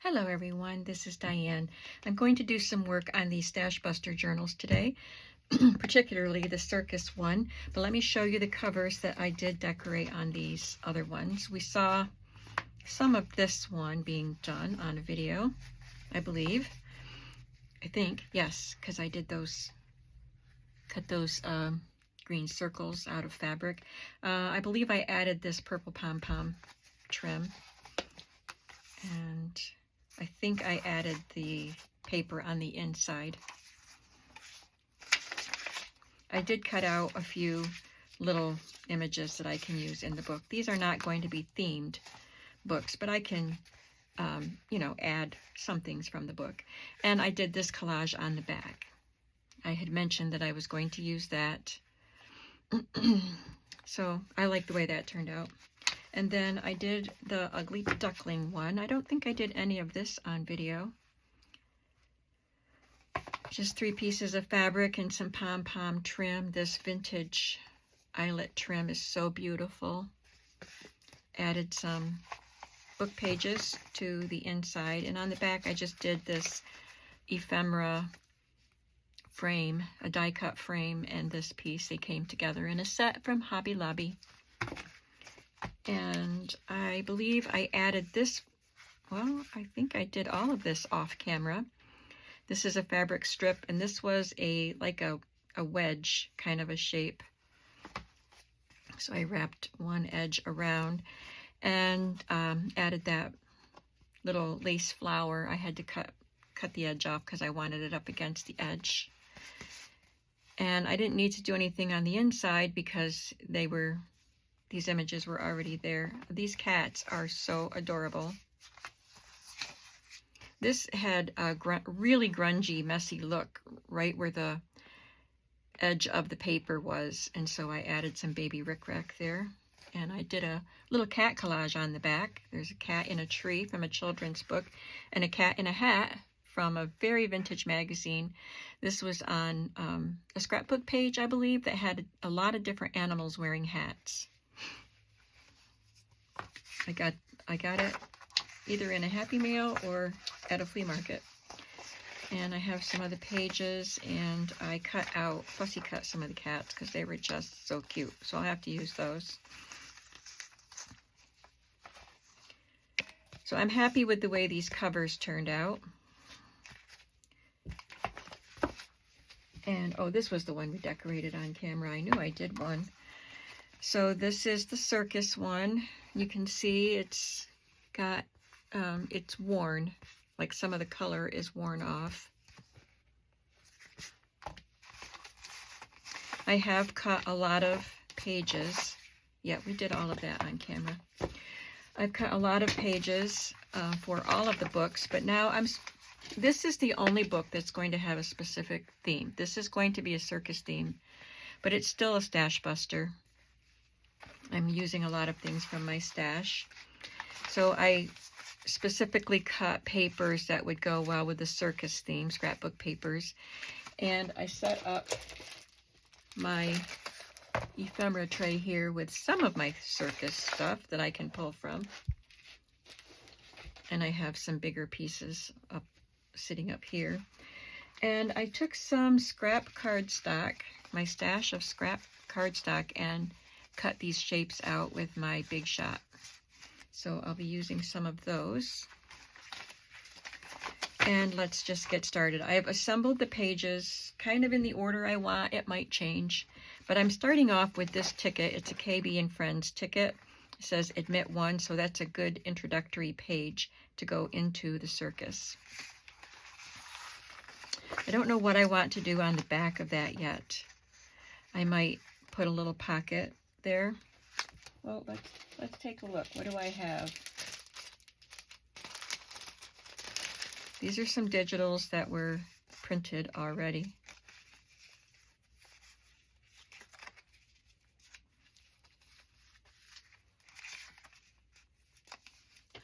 Hello everyone, this is Diane. I'm going to do some work on these Stash Buster journals today, particularly the circus one, but let me show you the covers that I did decorate on these other ones. We saw some of this one being done on a video, I believe. I think, yes, because I did cut those green circles out of fabric. I believe I added this purple pom-pom trim, and I think I added the paper on the inside. I did cut out a few little images that I can use in the book. These are not going to be themed books, but I can, add some things from the book. And I did this collage on the back. I had mentioned that I was going to use that. So I like the way that turned out. And then I did the ugly duckling one. I don't think I did any of this on video. Just 3 pieces of fabric and some pom-pom trim. This vintage eyelet trim is so beautiful. Added some book pages to the inside. And on the back I just did this ephemera frame, a die cut frame, and this piece. They came together in a set from Hobby Lobby. And I believe I added this, well, I think I did all of this off camera. This is a fabric strip, and this was like a wedge kind of a shape. So I wrapped one edge around and added that little lace flower. I had to cut the edge off because I wanted it up against the edge. And I didn't need to do anything on the inside because these images were already there. These cats are so adorable. This had a really grungy, messy look right where the edge of the paper was, and so I added some baby rickrack there. And I did a little cat collage on the back. There's a cat in a tree from a children's book, and a cat in a hat from a very vintage magazine. This was on a scrapbook page, I believe, that had a lot of different animals wearing hats. I got it either in a Happy Meal or at a flea market. And I have some other pages, and I fussy cut some of the cats because they were just so cute. So I'll have to use those. So I'm happy with the way these covers turned out. And oh, this was the one we decorated on camera. I knew I did one. So this is the circus one. You can see it's got, it's worn, like some of the color is worn off. I have cut a lot of pages. Yeah, we did all of that on camera. I've cut a lot of pages for all of the books, but now this is the only book that's going to have a specific theme. This is going to be a circus theme, but it's still a Stash Buster. I'm using a lot of things from my stash. So I specifically cut papers that would go well with the circus theme, scrapbook papers. And I set up my ephemera tray here with some of my circus stuff that I can pull from. And I have some bigger pieces sitting up here. And I took some scrap cardstock, my stash of scrap cardstock, and cut these shapes out with my Big Shot. So I'll be using some of those. And let's just get started. I have assembled the pages kind of in the order I want. It might change, but I'm starting off with this ticket. It's a KB and Friends ticket. It says admit 1, so that's a good introductory page to go into the circus. I don't know what I want to do on the back of that yet. I might put a little pocket there. Well, let's take a look. What do I have? These are some digitals that were printed already.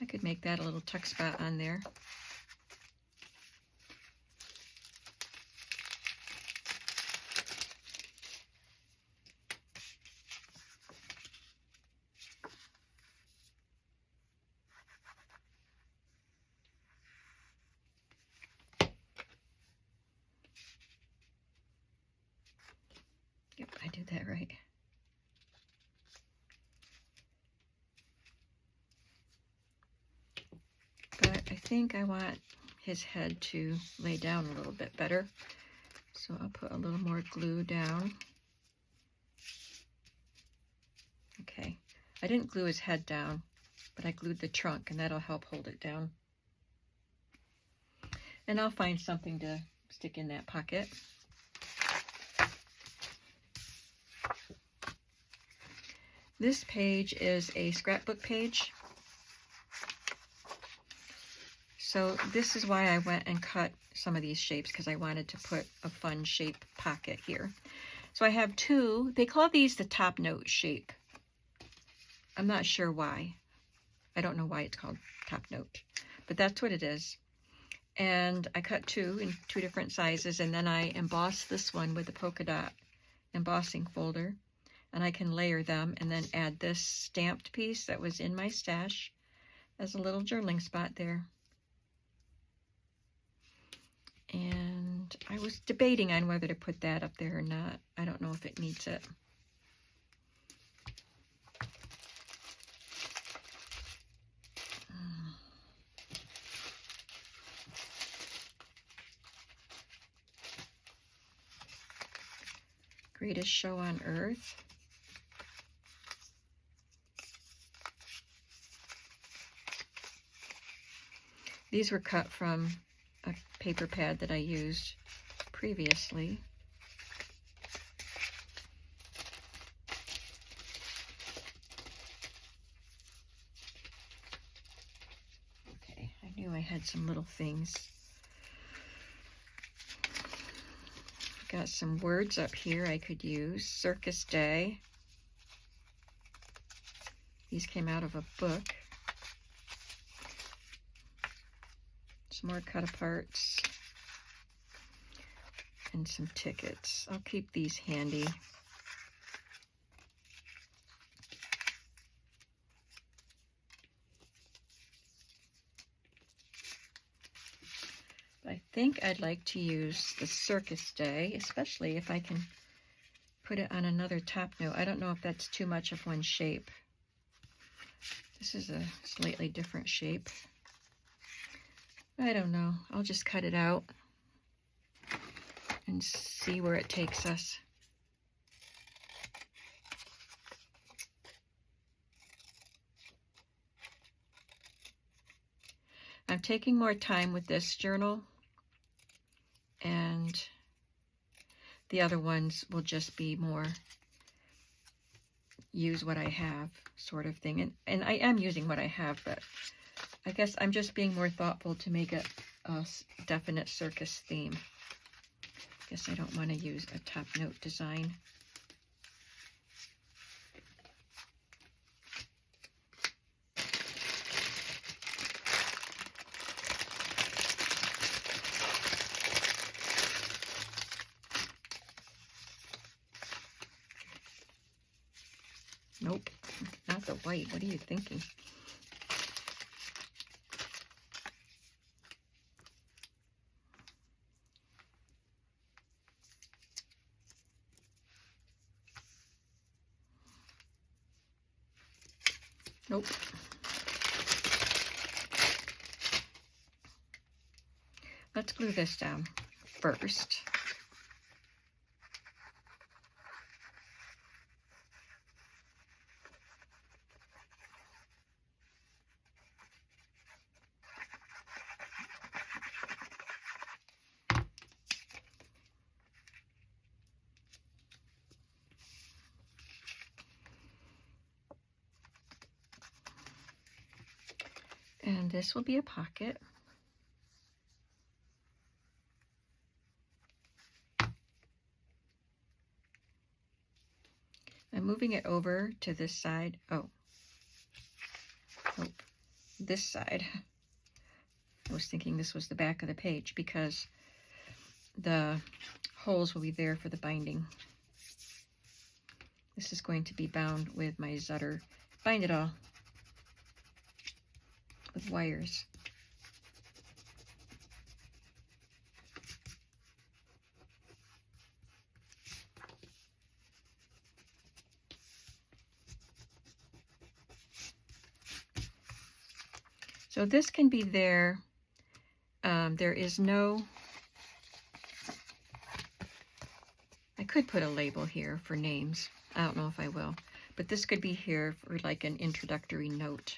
I could make that a little tuck spot on there. think I want his head to lay down a little bit better. So I'll put a little more glue down. Okay, I didn't glue his head down, but I glued the trunk, and that'll help hold it down. And I'll find something to stick in that pocket. This page is a scrapbook page. So this is why I went and cut some of these shapes, because I wanted to put a fun shape pocket here. So I have two. They call these the top note shape. I'm not sure why. I don't know why it's called top note, but that's what it is. And I cut two in two different sizes, and then I embossed this one with the polka dot embossing folder, and I can layer them and then add this stamped piece that was in my stash as a little journaling spot there. And I was debating on whether to put that up there or not. I don't know if it needs it. Greatest show on earth. These were cut from a paper pad that I used previously. Okay, I knew I had some little things. Got some words up here I could use. Circus Day. These came out of a book. Some more cut aparts. And some tickets. I'll keep these handy. I think I'd like to use the Circus Day, especially if I can put it on another top note. I don't know if that's too much of one shape. This is a slightly different shape. I don't know. I'll just cut it out and see where it takes us. I'm taking more time with this journal, and the other ones will just be more use what I have sort of thing. And I am using what I have, but I guess I'm just being more thoughtful to make it a definite circus theme. I guess I don't want to use a top note design. Nope, not the white. What are you thinking? Nope. Let's glue this down first. And this will be a pocket. I'm moving it over to this side. Oh, nope, this side. I was thinking this was the back of the page because the holes will be there for the binding. This is going to be bound with my Zutter. Bind it all with wires. So this can be there There is no, I could put a label here for names. I don't know if I will, but this could be here for like an introductory note.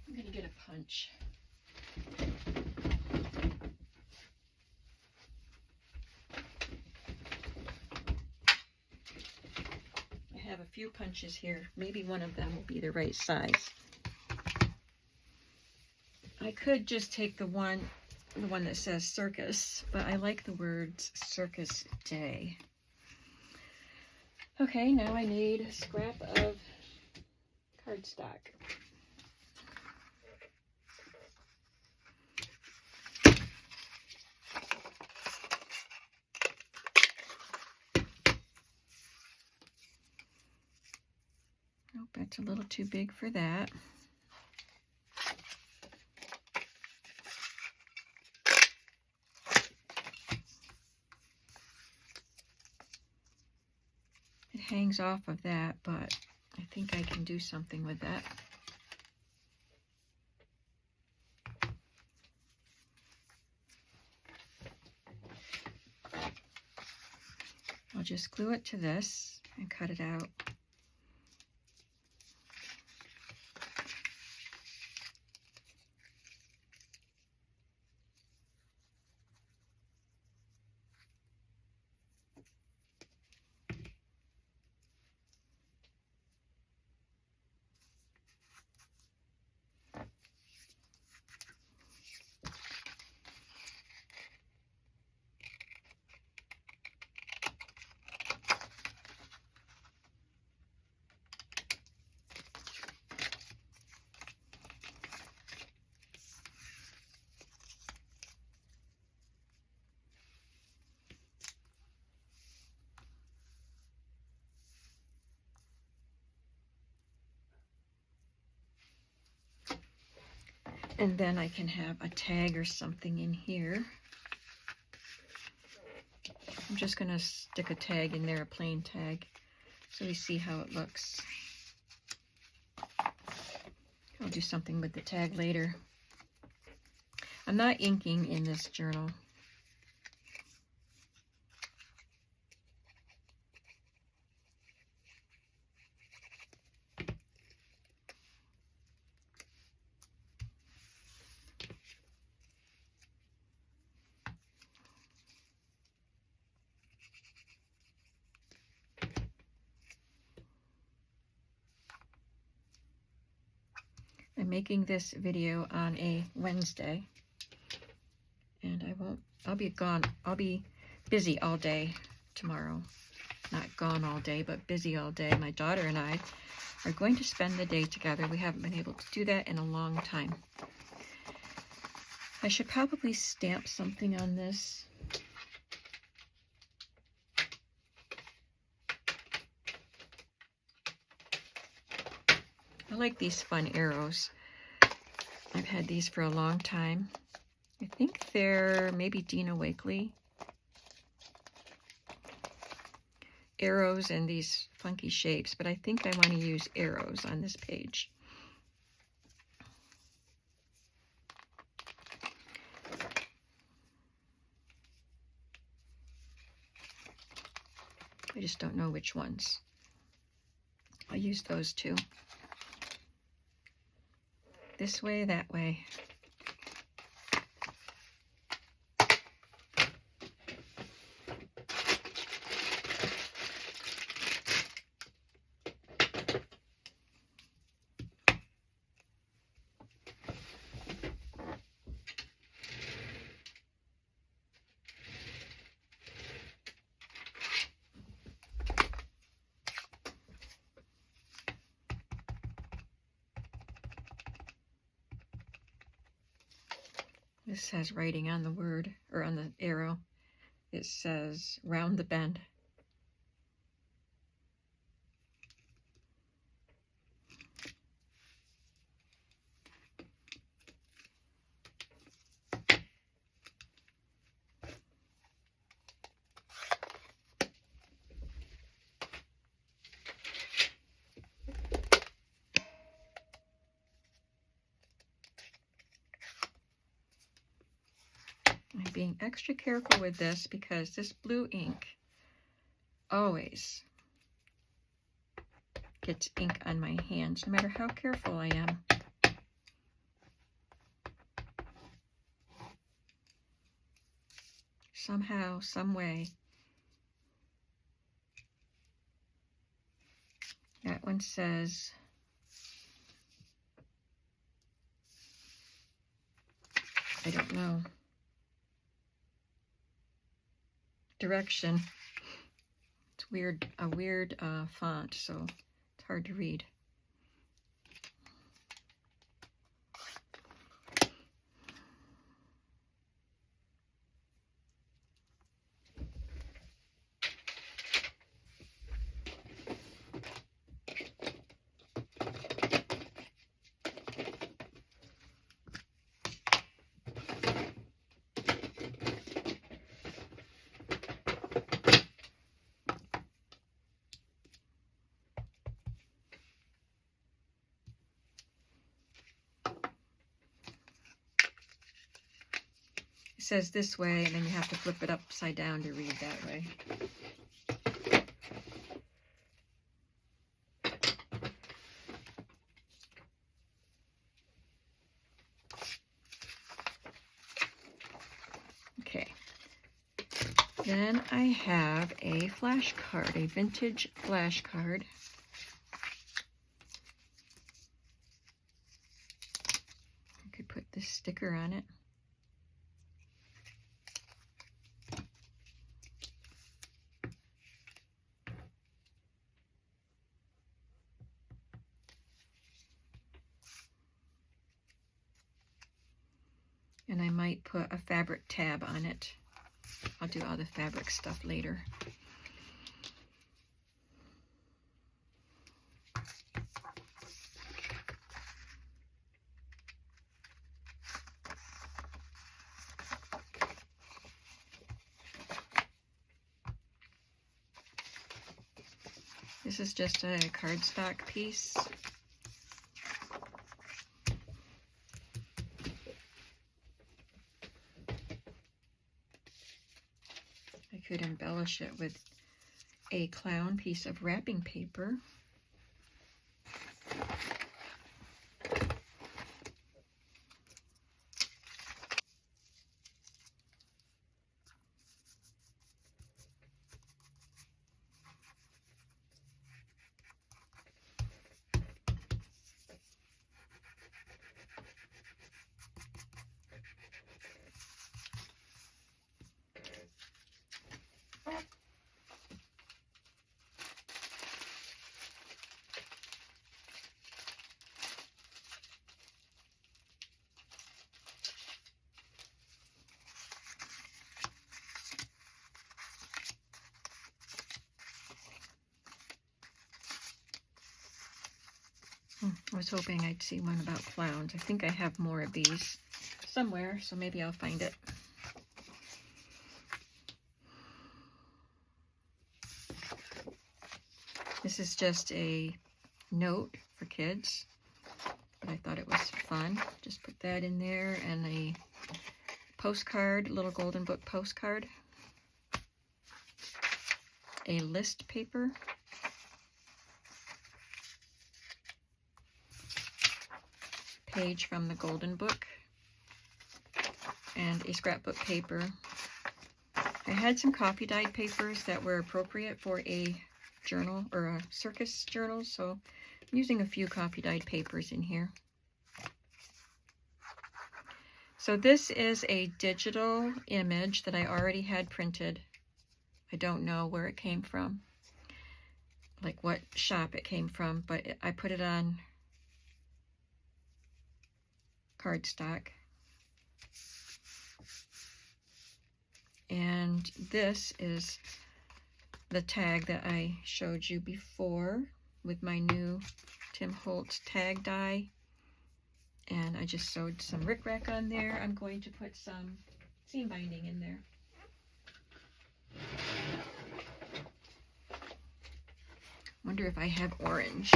I'm going to get a punch. I have a few punches here. Maybe one of them will be the right size. I could just take the one that says circus, but I like the words circus day. Okay, now I need a scrap of cardstock. Nope, that's a little too big for that. It hangs off of that, but I think I can do something with that. I'll just glue it to this and cut it out. And then I can have a tag or something in here. I'm just going to stick a tag in there, a plain tag, so we see how it looks. I'll do something with the tag later. I'm not inking in this journal. I'm making this video on a Wednesday, and I'll be gone. I'll be busy all day tomorrow. Not gone all day, but busy all day. My daughter and I are going to spend the day together. We haven't been able to do that in a long time. I should probably stamp something on this. I like these fun arrows. I've had these for a long time. I think they're maybe Dina Wakley. Arrows and these funky shapes, but I think I want to use arrows on this page. I just don't know which ones. I'll use those two. This way, that way. This has writing on the word, or on the arrow. it says round the bend. I'm being extra careful with this because this blue ink always gets ink on my hands, no matter how careful I am. Somehow, some way. That one says I don't know. Direction. It's weird, a weird font, so it's hard to read. It says this way, and then you have to flip it upside down to read that way. Okay. Then I have a flashcard, a vintage flashcard. I could put this sticker on it. And I might put a fabric tab on it. I'll do all the fabric stuff later. This is just a cardstock piece. I could embellish it with a clown piece of wrapping paper. I was hoping I'd see one about clowns. I think I have more of these somewhere, so maybe I'll find it. This is just a note for kids, but I thought it was fun. Just put that in there, and a postcard, little golden book postcard. A list paper. Page from the golden book. And a scrapbook paper. I had some coffee dyed papers that were appropriate for a journal or a circus journal, so I'm using a few coffee dyed papers in here. So this is a digital image that I already had printed. I don't know where it came from, like what shop it came from, but I put it on cardstock. And this is the tag that I showed you before with my new Tim Holtz tag die. And I just sewed some rickrack on there. I'm going to put some seam binding in there. Wonder if I have orange.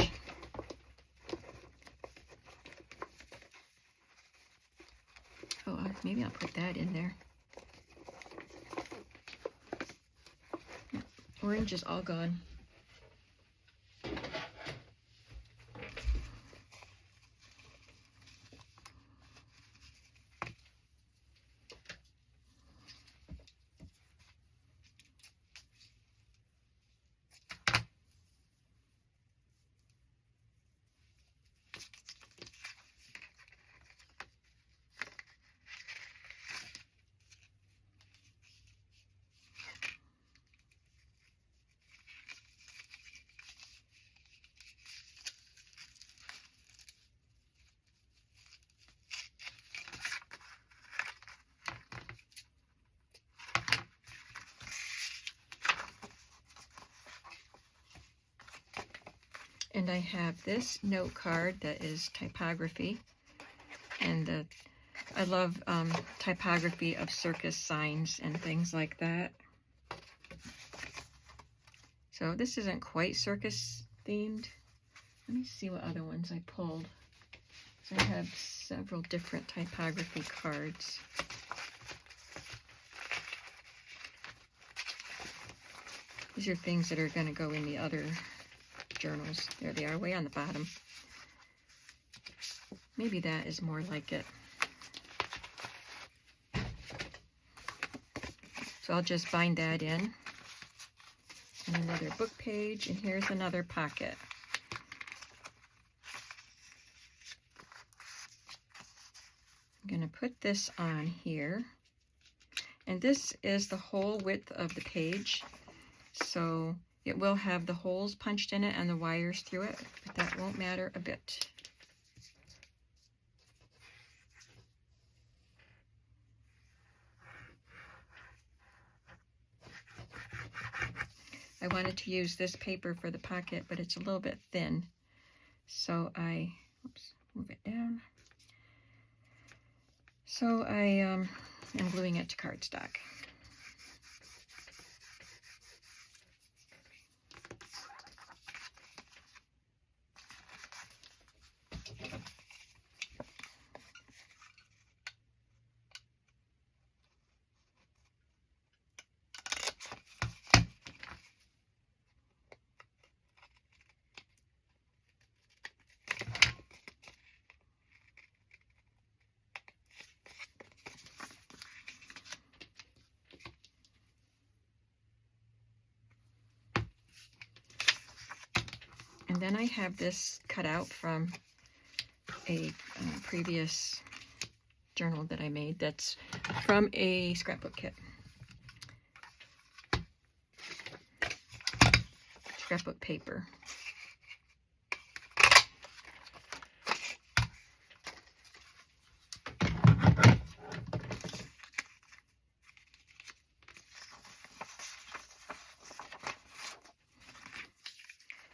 Oh, maybe I'll put that in there. Orange is all gone. And I have this note card that is typography, and I love typography of circus signs and things like that. So this isn't quite circus themed. Let me see what other ones I pulled. So I have several different typography cards. These are things that are going to go in the other journals. There they are, way on the bottom. Maybe that is more like it. So I'll just bind that in. And another book page, and here's another pocket. I'm going to put this on here. And this is the whole width of the page. So it will have the holes punched in it and the wires through it, but that won't matter a bit. I wanted to use this paper for the pocket, but it's a little bit thin. So I, move it down. So I am gluing it to cardstock. And then I have this cut out from a previous journal that I made that's from a scrapbook kit. Scrapbook paper.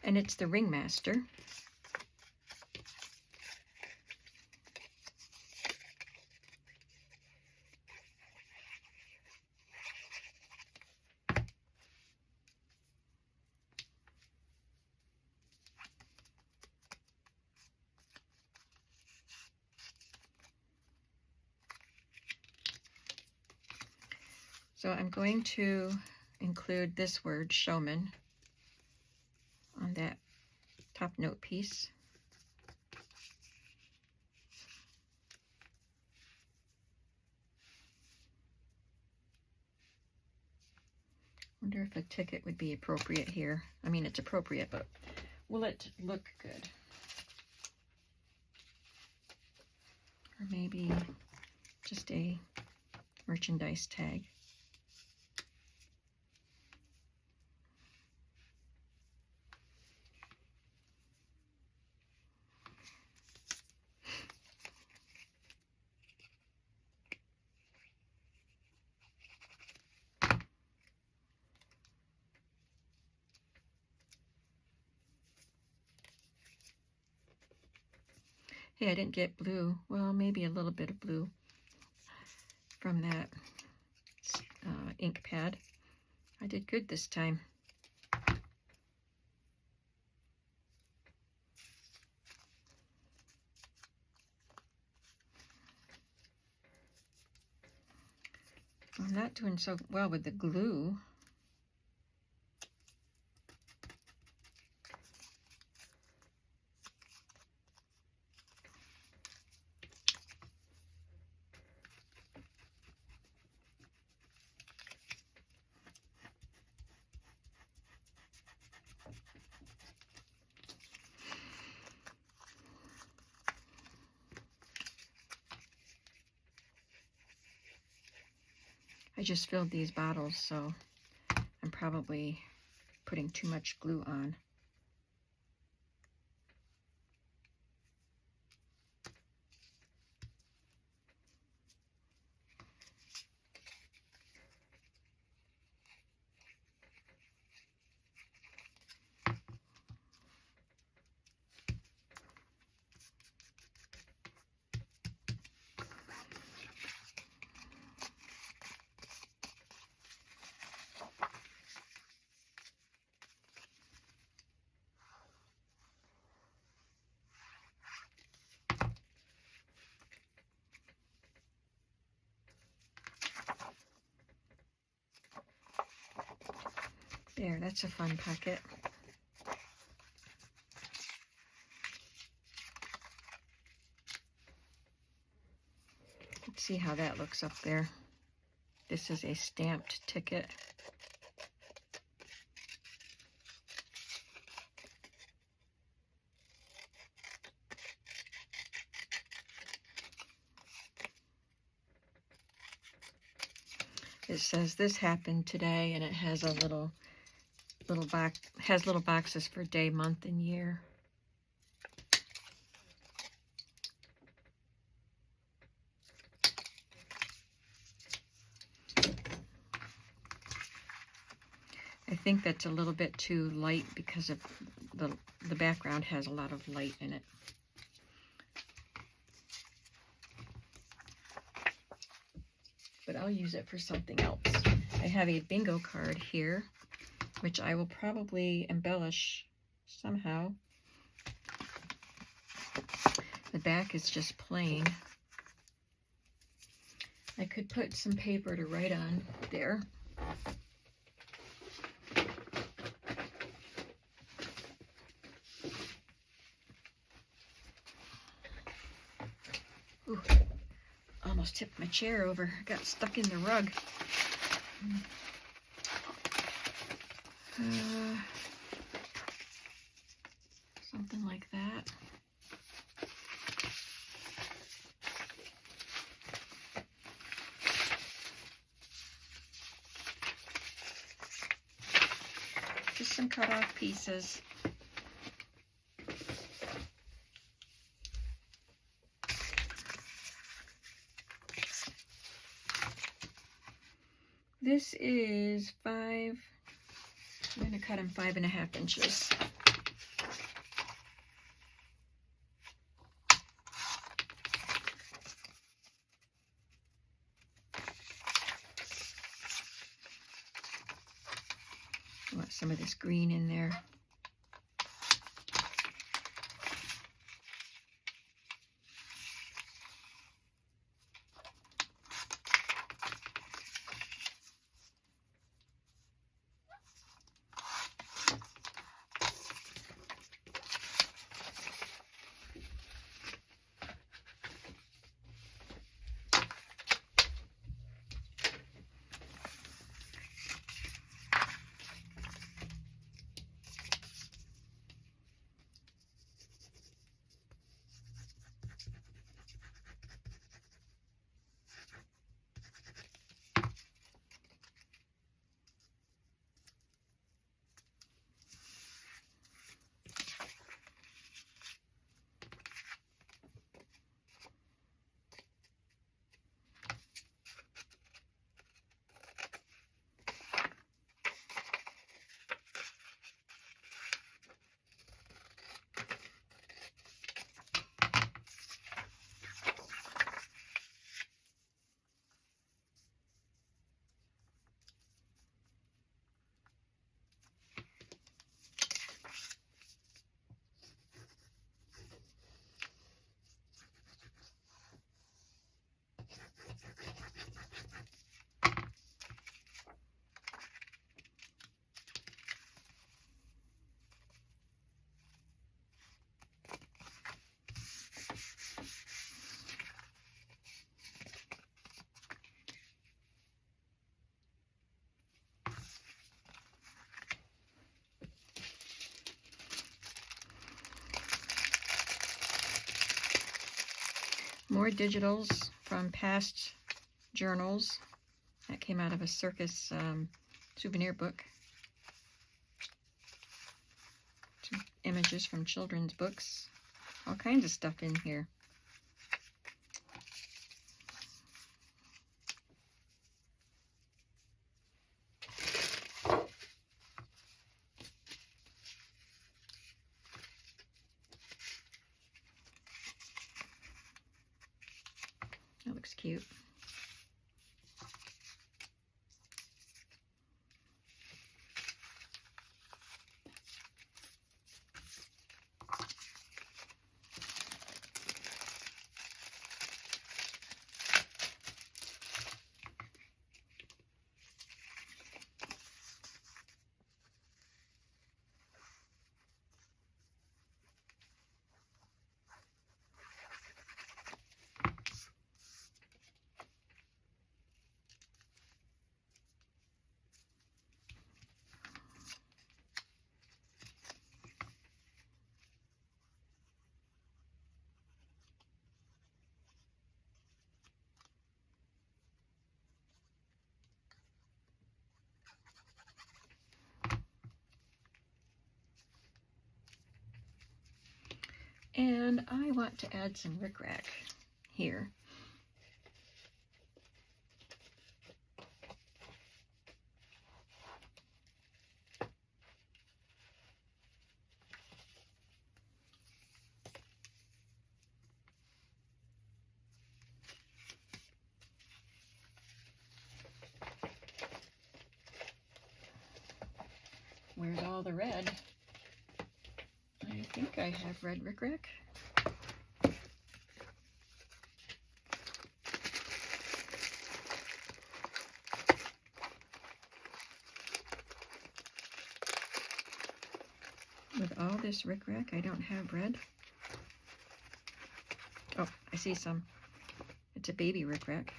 And it's the Ringmaster. So I'm going to include this word, showman, on that top note piece. Wonder if a ticket would be appropriate here. I mean, it's appropriate, but will it look good? Or maybe just a merchandise tag. Hey, I didn't get blue. Well, maybe a little bit of blue from that ink pad. I did good this time. I'm not doing so well with the glue. I just filled these bottles, so I'm probably putting too much glue on. There, that's a fun pocket. Let's see how that looks up there. This is a stamped ticket. It says this happened today, and it has a little box, has little boxes for day, month, and year. I think that's a little bit too light because of the background has a lot of light in it. But I'll use it for something else. I have a bingo card here, which I will probably embellish somehow. The back is just plain. I could put some paper to write on there. Ooh, almost tipped my chair over. Got stuck in the rug. Something like that. Just some cut off pieces. This is I'm going to cut them 5.5 inches. I want some of this green in there. more digitals from past journals. That came out of a circus souvenir book. Some images from children's books. All kinds of stuff in here. That looks cute. And I want to add some rickrack here. Where's all the red? I think I have red rickrack. With all this rickrack, I don't have red. Oh, I see some. It's a baby rickrack.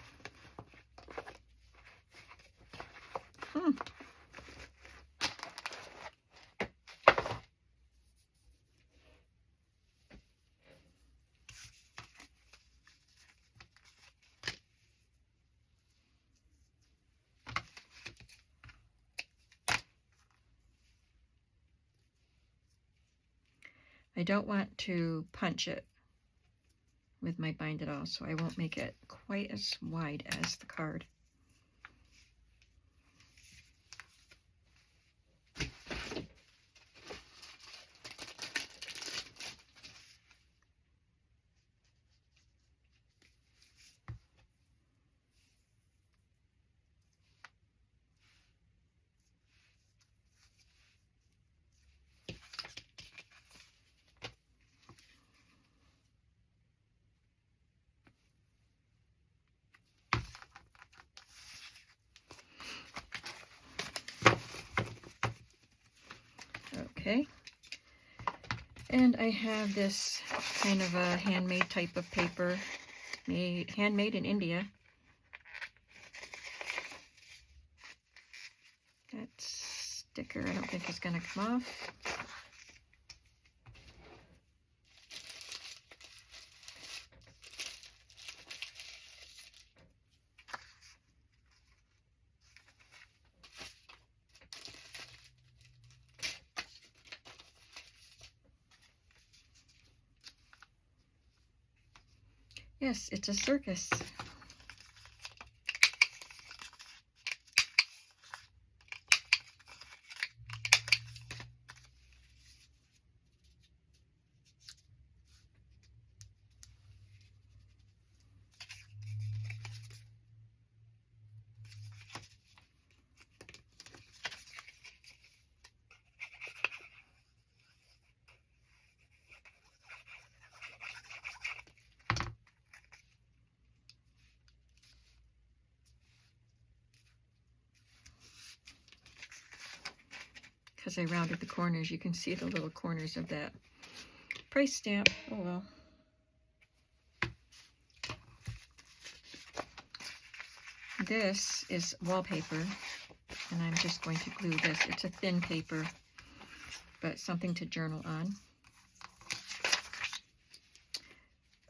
I don't want to punch it with my bind it all, so I won't make it quite as wide as the card. Okay, and I have this kind of a handmade type of paper, handmade in India. That sticker I don't think is going to come off. Yes, it's a circus. Because I rounded the corners, you can see the little corners of that price stamp. Oh well. This is wallpaper, and I'm just going to glue this. It's a thin paper, but something to journal on.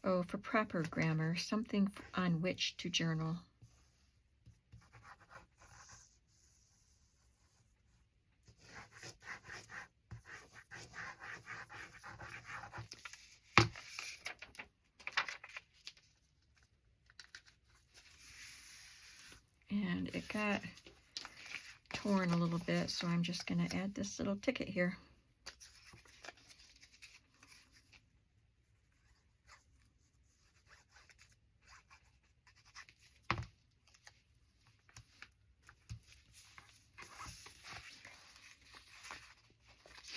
Oh, for proper grammar, something on which to journal. And it got torn a little bit, so I'm just going to add this little ticket here.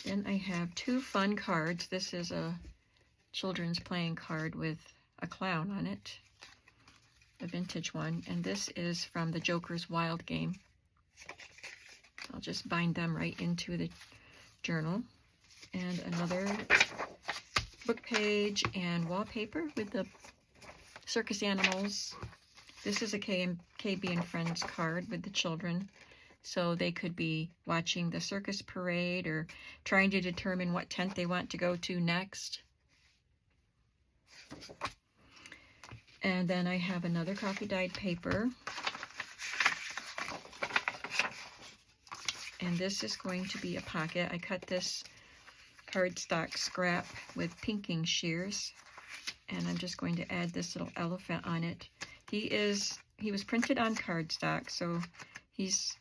Then I have two fun cards. This is a children's playing card with a clown on it, a vintage one, and this is from the Joker's Wild game. I'll just bind them right into the journal. And another book page and wallpaper with the circus animals. This is a KB and Friends card with the children, so they could be watching the circus parade or trying to determine what tent they want to go to next. And then I have another coffee dyed paper. And this is going to be a pocket. I cut this cardstock scrap with pinking shears. And I'm just going to add this little elephant on it. He was printed on cardstock, so he's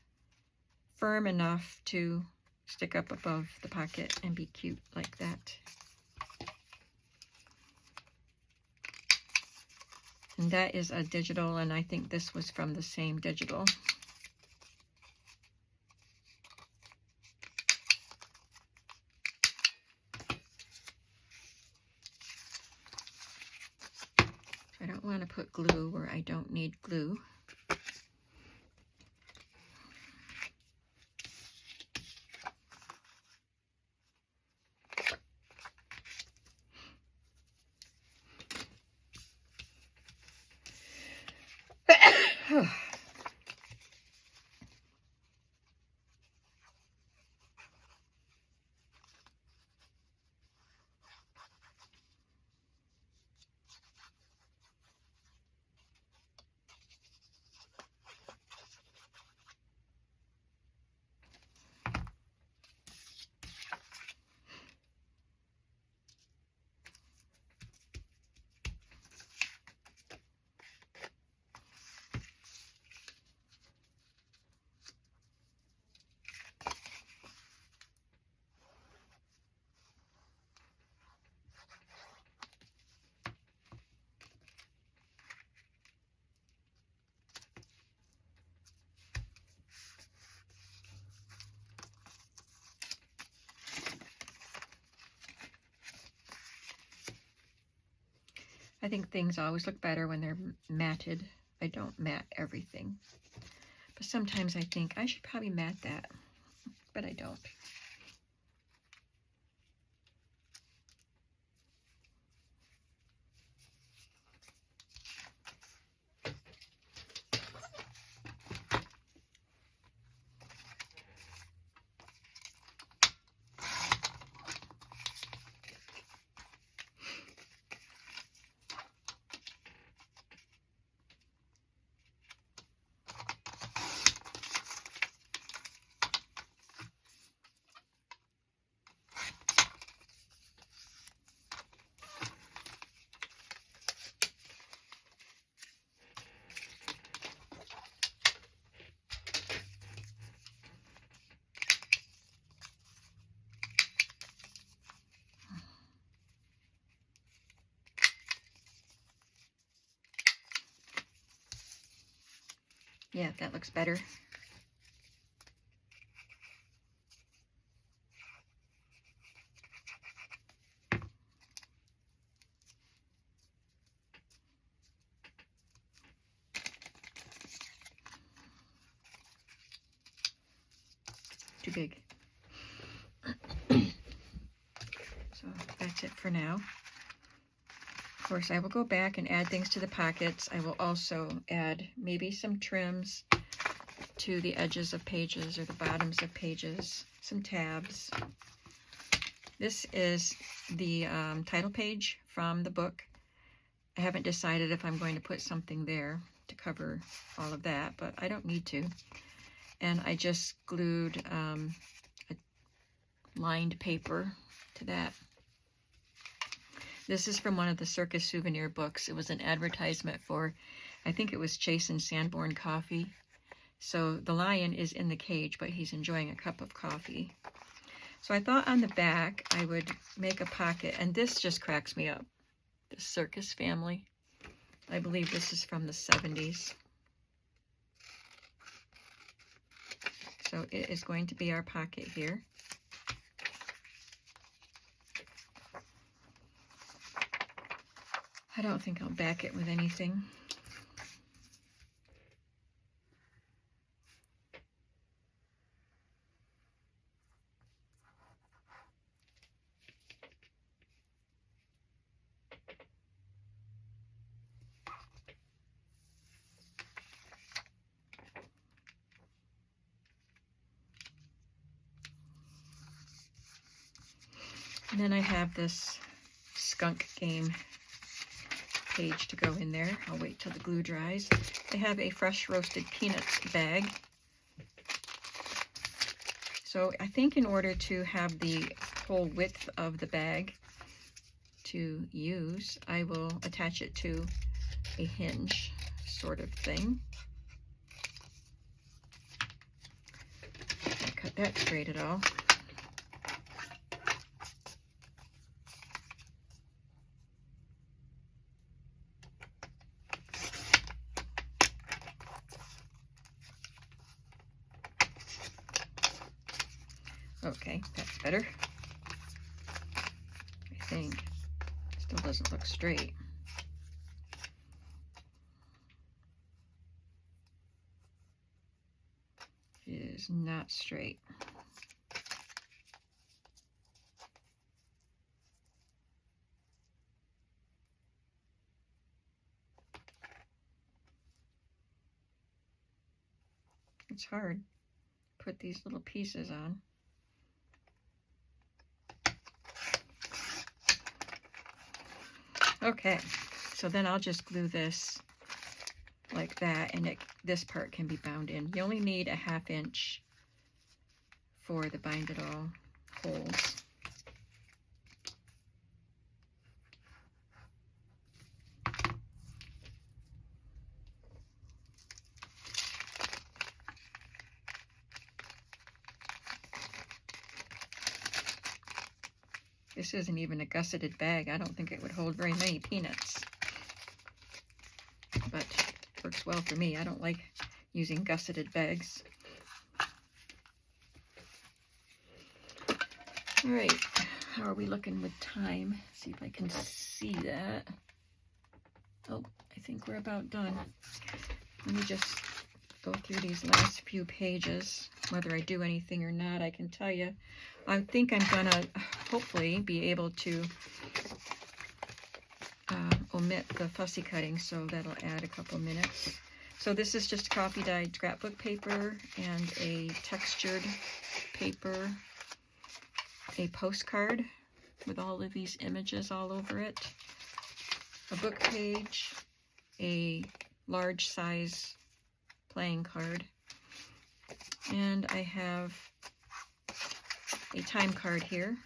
firm enough to stick up above the pocket and be cute like that. And that is a digital, and I think this was from the same digital. I don't want to put glue where I don't need glue. I think things always look better when they're matted. I don't mat everything. But sometimes I think I should probably mat that, but I don't. Yeah, that looks better. Too big. So that's it for now. Of course, I will go back and add things to the pockets. I will also add maybe some trims to the edges of pages or the bottoms of pages, some tabs. This is the title page from the book, I haven't decided if I'm going to put something there to cover all of that, but I don't need to. And I just glued a lined paper to that. This is from one of the circus souvenir books. It was an advertisement for, I think it was Chase and Sanborn coffee. So the lion is in the cage, but he's enjoying a cup of coffee. So I thought on the back I would make a pocket, and this just cracks me up. The circus family. I believe this is from the 70s. So it is going to be our pocket here. I don't think I'll back it with anything. And then I have this skunk game page to go in there. I'll wait till the glue dries. I have a fresh roasted peanuts bag. So I think in order to have the whole width of the bag to use, I will attach it to a hinge sort of thing. I'll cut that straight at all. Okay, that's better. I think. Still doesn't look straight. It is not straight. It's hard to put these little pieces on. Okay, so then I'll just glue this like that, and this part can be bound in. You only need a 1/2 inch for the bind it all holes. This isn't even a gusseted bag. I don't think it would hold very many peanuts. But it works well for me. I don't like using gusseted bags. All right, how are we looking with time? See if I can see that. Oh, I think we're about done. Let me just go through these last few pages. Whether I do anything or not, I can tell you. I think I'm gonna hopefully be able to omit the fussy cutting, so that'll add a couple minutes. So this is just coffee dyed scrapbook paper and a textured paper, a postcard with all of these images all over it, a book page, a large size playing card, and I have a time card here.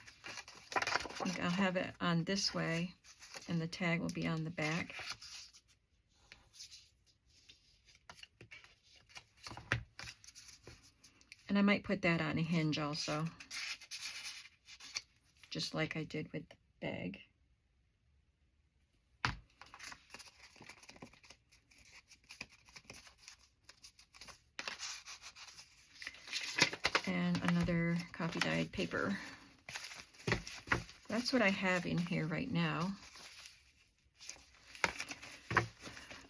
I think I'll have it on this way, and the tag will be on the back. And I might put that on a hinge also, just like I did with the bag. And another coffee dyed paper. That's what I have in here right now.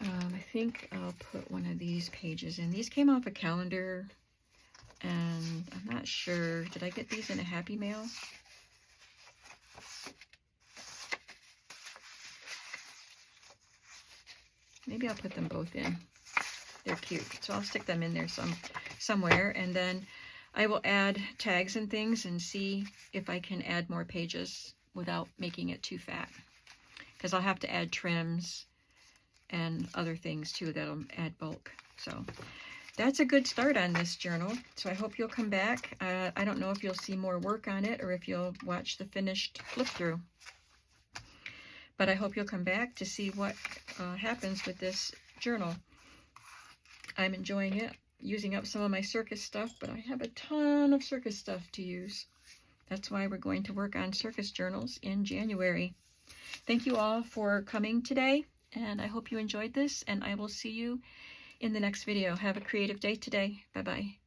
I think I'll put one of these pages in. These came off a calendar, and I'm not sure. Did I get these in a Happy Mail? Maybe I'll put them both in. They're cute. So I'll stick them in there somewhere, and then I will add tags and things and see if I can add more pages without making it too fat. Because I'll have to add trims and other things too that'll add bulk. So that's a good start on this journal. So I hope you'll come back. I don't know if you'll see more work on it or if you'll watch the finished flip through. But I hope you'll come back to see what happens with this journal. I'm enjoying it, using up some of my circus stuff, but I have a ton of circus stuff to use. That's why we're going to work on circus journals in January. Thank you all for coming today, and I hope you enjoyed this, and I will see you in the next video. Have a creative day today. Bye-bye.